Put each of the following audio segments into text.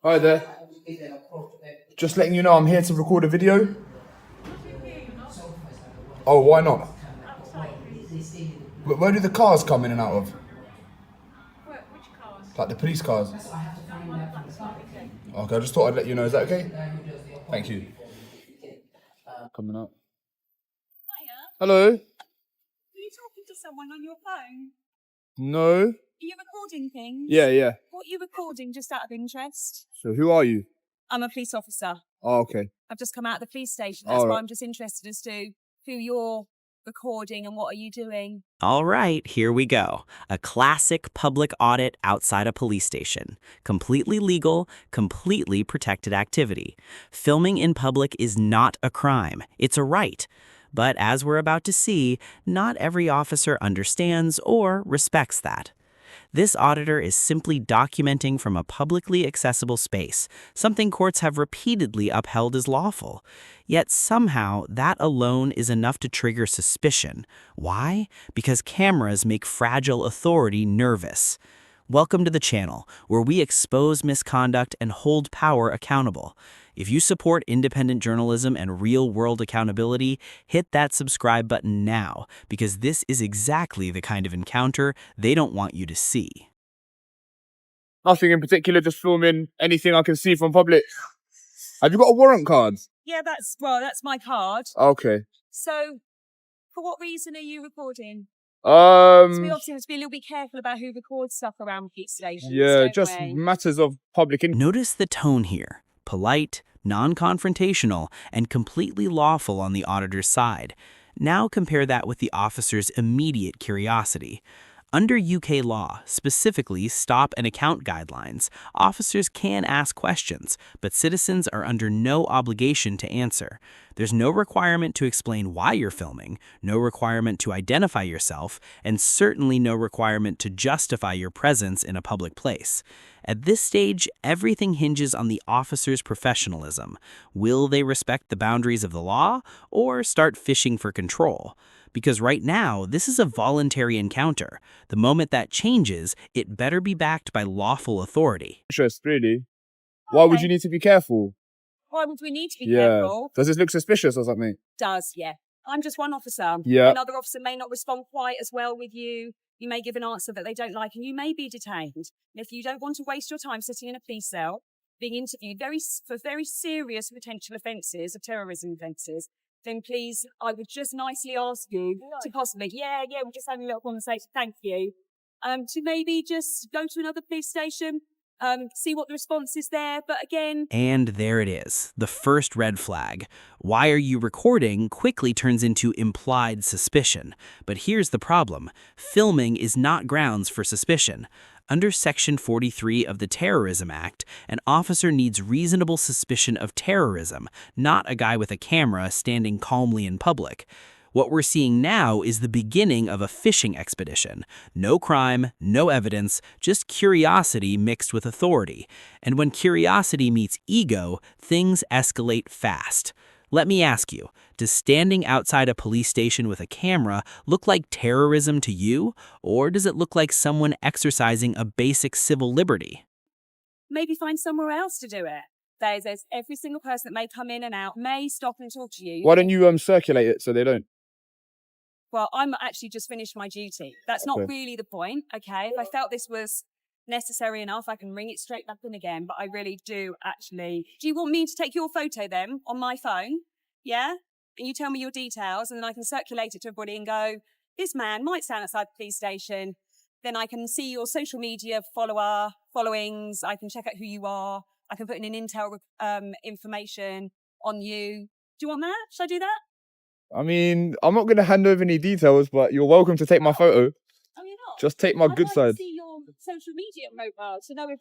Hi there. Just letting you know I'm here to record a video. Oh, why not? Where do the cars come in and out of? Which cars? Like the police cars? That's not okay. Okay, I just thought I'd let you know. Is that okay? Thank you. Coming up. Hiya. Hello? Are you talking to someone on your phone? No? Are you recording things? Yeah. What are you recording, just out of interest? So who are you? I'm a police officer. Oh, okay. I've just come out of the police station. That's All why right. I'm just interested as to who you're recording and what are you doing. All right, here we go. A classic public audit outside a police station. Completely legal, completely protected activity. Filming in public is not a crime, it's a right. But as we're about to see, not every officer understands or respects that. This auditor is simply documenting from a publicly accessible space, something courts have repeatedly upheld as lawful. Yet somehow, that alone is enough to trigger suspicion. Why? Because cameras make fragile authority nervous. Welcome to the channel, where we expose misconduct and hold power accountable. If you support independent journalism and real-world accountability, hit that subscribe button now, because this is exactly the kind of encounter they don't want you to see. Nothing in particular, just filming anything I can see from public. Have you got a warrant card? Yeah, that's my card. Okay. So, for what reason are you recording? So we obviously have to be a little bit careful about who records stuff around police stations. Yeah, don't just we? matters of public interest. Notice the tone here. Polite, non-confrontational, and completely lawful on the auditor's side. Now compare that with the officer's immediate curiosity. Under UK law, specifically stop and account guidelines, officers can ask questions, but citizens are under no obligation to answer. There's no requirement to explain why you're filming, no requirement to identify yourself, and certainly no requirement to justify your presence in a public place. At this stage, everything hinges on the officer's professionalism. Will they respect the boundaries of the law or start fishing for control? Because right now, this is a voluntary encounter. The moment that changes, it better be backed by lawful authority. Interest, really. Why would Okay. you need to be careful? Why would we need to be Yeah. careful? Does this look suspicious or something? Does, yeah. I'm just one officer. Yeah. Another officer may not respond quite as well with you. You may give an answer that they don't like and you may be detained. And if you don't want to waste your time sitting in a police cell, being interviewed for very serious potential offences, of terrorism offences, then please, I would just nicely ask you to possibly, we're just having a little conversation, thank you, to maybe just go to another police station, see what the response is there. But again, And there it is, the first red flag. Why are you recording quickly turns into implied suspicion. But here's the problem. Filming is not grounds for suspicion. Under Section 43 of the Terrorism Act, an officer needs reasonable suspicion of terrorism, not a guy with a camera standing calmly in public. What we're seeing now is the beginning of a fishing expedition. No crime, no evidence, just curiosity mixed with authority. And when curiosity meets ego, things escalate fast. Let me ask you, does standing outside a police station with a camera look like terrorism to you, or does it look like someone exercising a basic civil liberty? maybe find somewhere else to do it. There's every single person that may come in and out, may stop and talk to you. Why don't you circulate it so they don't? Well, I'm actually just finished my duty. That's not Okay. really the point, okay? If I felt this was necessary enough, I can ring it straight back in again, but I really do actually. Do you want me to take your photo then on my phone? Yeah? And you tell me your details and then I can circulate it to everybody and go, this man might stand outside the police station. Then I can see your social media followings. I can check out who you are. I can put in an intel information on you. Do you want that? Should I do that? I mean, I'm not going to hand over any details, but you're welcome to take my photo. Oh, you're not? Just take my I'd good like side. to see your social media profile to know if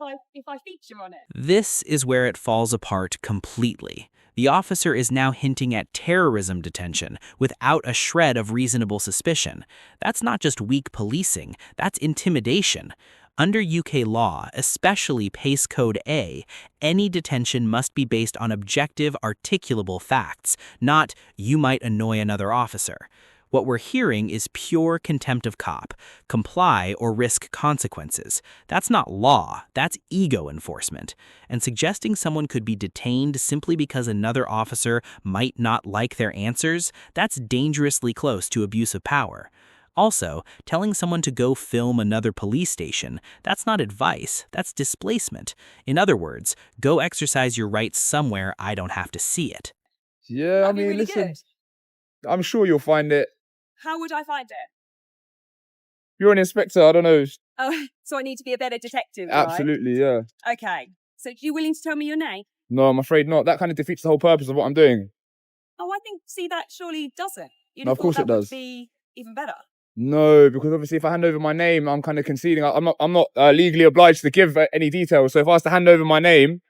I feature on it. This is where it falls apart completely. The officer is now hinting at terrorism detention without a shred of reasonable suspicion. That's not just weak policing, that's intimidation. Under UK law, especially Pace Code A, any detention must be based on objective, articulable facts, not "you might annoy another officer." What we're hearing is pure contempt of cop. Comply or risk consequences. That's not law, that's ego enforcement. And suggesting someone could be detained simply because another officer might not like their answers, that's dangerously close to abuse of power. Also, telling someone to go film another police station, that's not advice, that's displacement. In other words, go exercise your rights somewhere I don't have to see it. Yeah, I That'd be mean, really listen, good. I'm sure you'll find it. How would I find it? You're an inspector, I don't know. Oh, so I need to be a better detective, Absolutely, yeah. right? Okay. So, you willing to tell me your name? No, I'm afraid not. That kind of defeats the whole purpose of what I'm doing. Oh, I think, see, that surely doesn't. You'd No, have of course thought it that would does. be even better. No, because obviously if I hand over my name, I'm kind of conceding. I'm not legally obliged to give any details. So if I was to hand over my name,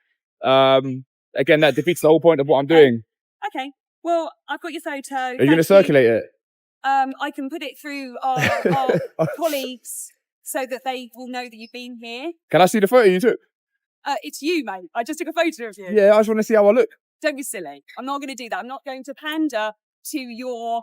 again, that defeats the whole point of what I'm doing. Okay. Well, I've got your photo. Are you going to circulate it? I can put it through our colleagues so that they will know that you've been here. Can I see the photo you took? It's you, mate. I just took a photo of you. Yeah, I just want to see how I look. Don't be silly. I'm not going to do that. I'm not going to pander to your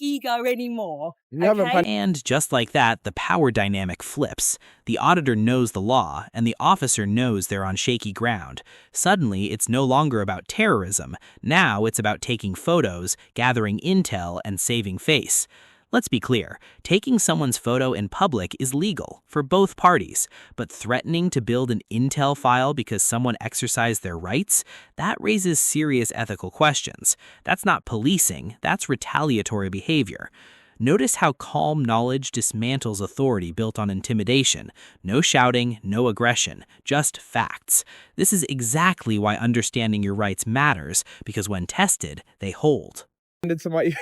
ego anymore. You haven't Okay? And just like that, the power dynamic flips. The auditor knows the law, and the officer knows they're on shaky ground. Suddenly, it's no longer about terrorism. Now it's about taking photos, gathering intel, and saving face. Let's be clear, taking someone's photo in public is legal for both parties, but threatening to build an intel file because someone exercised their rights, that raises serious ethical questions. That's not policing, that's retaliatory behavior. Notice how calm knowledge dismantles authority built on intimidation. No shouting, no aggression, just facts. This is exactly why understanding your rights matters, because when tested, they hold. Into my...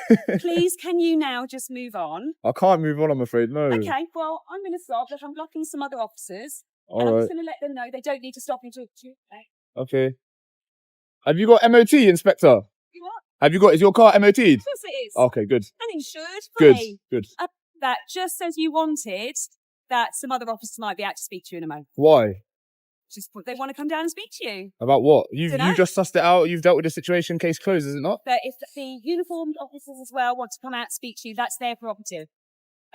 Please, can you now just move on? I can't move on, I'm afraid. No. Okay, well, I'm going to stop. I'm blocking some other officers. All and I'm right. just going to let them know they don't need to stop and talk to you. Okay. Have you got MOT, Inspector? You what? Have you got... Is your car MOT'd? Of course it is. Okay, good. And insured. Good, Funny. good. That just as you wanted, that some other officers might be out to speak to you in a moment. Why? Just they want to come down and speak to you. About what? You Dunno. just sussed it out. You've dealt with the situation. Case closed, is it not? But if the uniformed officers as well want to come out and speak to you, that's their prerogative.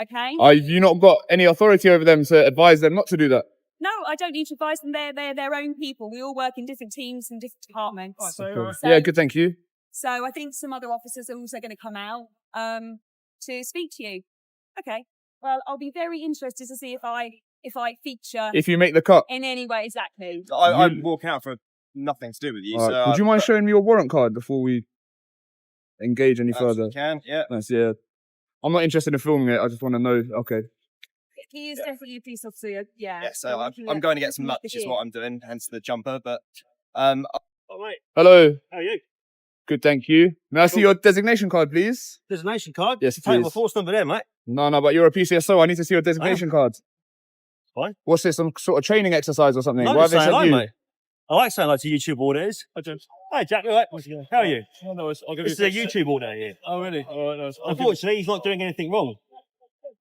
Okay? You not got any authority over them to advise them not to do that? No, I don't need to advise them. They're their own people. We all work in different teams and different departments. Okay. Yeah, good, thank you. So I think some other officers are also going to come out to speak to you. Okay. Well, I'll be very interested to see if I feature If you make the cut. in any way. Exactly. I'm walking out for nothing to do with you. All right. So Would you mind showing me your warrant card before we engage any further? Can, yeah. Nice, yeah. I'm not interested in filming it. I just want to know. Okay. He is definitely a police officer. Yeah. Yeah, so We're I'm looking I'm at- going to get some looking lunch at is here. what I'm doing, hence the jumper, but Oh, mate, Hello. how are you? Good, thank you. May I see your designation card, please? Designation card? Yes, Take my please. force number there, mate. No, but you're a PCSO. I need to see your designation card. Fine. What's this? Some sort of training exercise or something? No, Why have they saying sent hello, you? mate. I like saying hello to YouTube auditors. Hi, James. Hi, Jack. All right. How are you? Oh, no, I'll give This is you a YouTube auditor here. Oh, really? All right, no, I'll give Unfortunately, he's not doing anything wrong.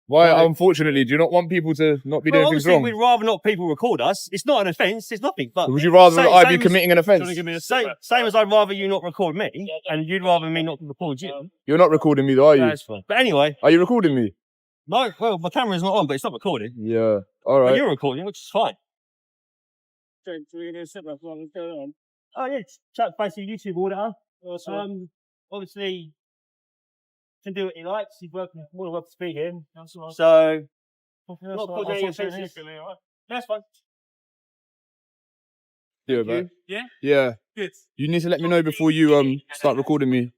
Why, Right. unfortunately, do you not want people to not be Well, doing things obviously, wrong? we'd rather not people record us. It's not an offence. It's nothing. But Would you rather Same- that I same be as- committing an Do you want offence? to give me a same as I'd rather you not record me, and you'd rather me not record you. You're not recording me, though, are you? That's fine. But anyway, Are you recording me? no. Well, my camera's not on, but it's not recording. Yeah. All But right. you're recording, which is fine. James, we're going to sit back. What's going on? Oh yeah, Chuck, basically YouTube auditor. What's up? Obviously, can do what he likes. He's working more than welcome to speak here. That's all right. So That's not all right. put any I'll sort you offences. in, all right? that's fine. Yeah, man. Yeah? Yeah. Good. You need to let me know before you start recording me.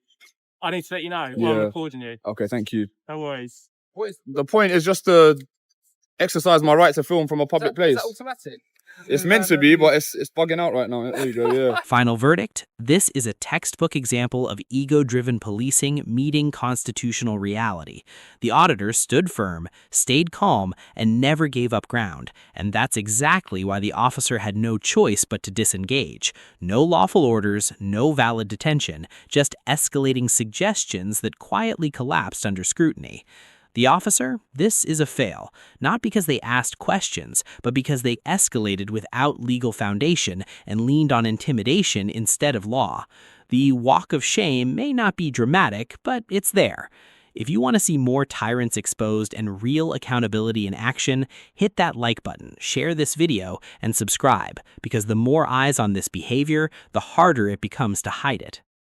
I need to let you know while I'm Yeah. recording you. Okay, thank you. No worries. The point is just to exercise my right to film from a public place. automatic? It's meant to be, but it's bugging out right now. There you go, yeah. Final verdict, this is a textbook example of ego-driven policing meeting constitutional reality. The auditor stood firm, stayed calm, and never gave up ground. And that's exactly why the officer had no choice but to disengage. No lawful orders, no valid detention, just escalating suggestions that quietly collapsed under scrutiny. The officer, this is a fail, not because they asked questions, but because they escalated without legal foundation and leaned on intimidation instead of law. The walk of shame may not be dramatic, but it's there. If you want to see more tyrants exposed and real accountability in action, hit that like button, share this video, and subscribe, because the more eyes on this behavior, the harder it becomes to hide it.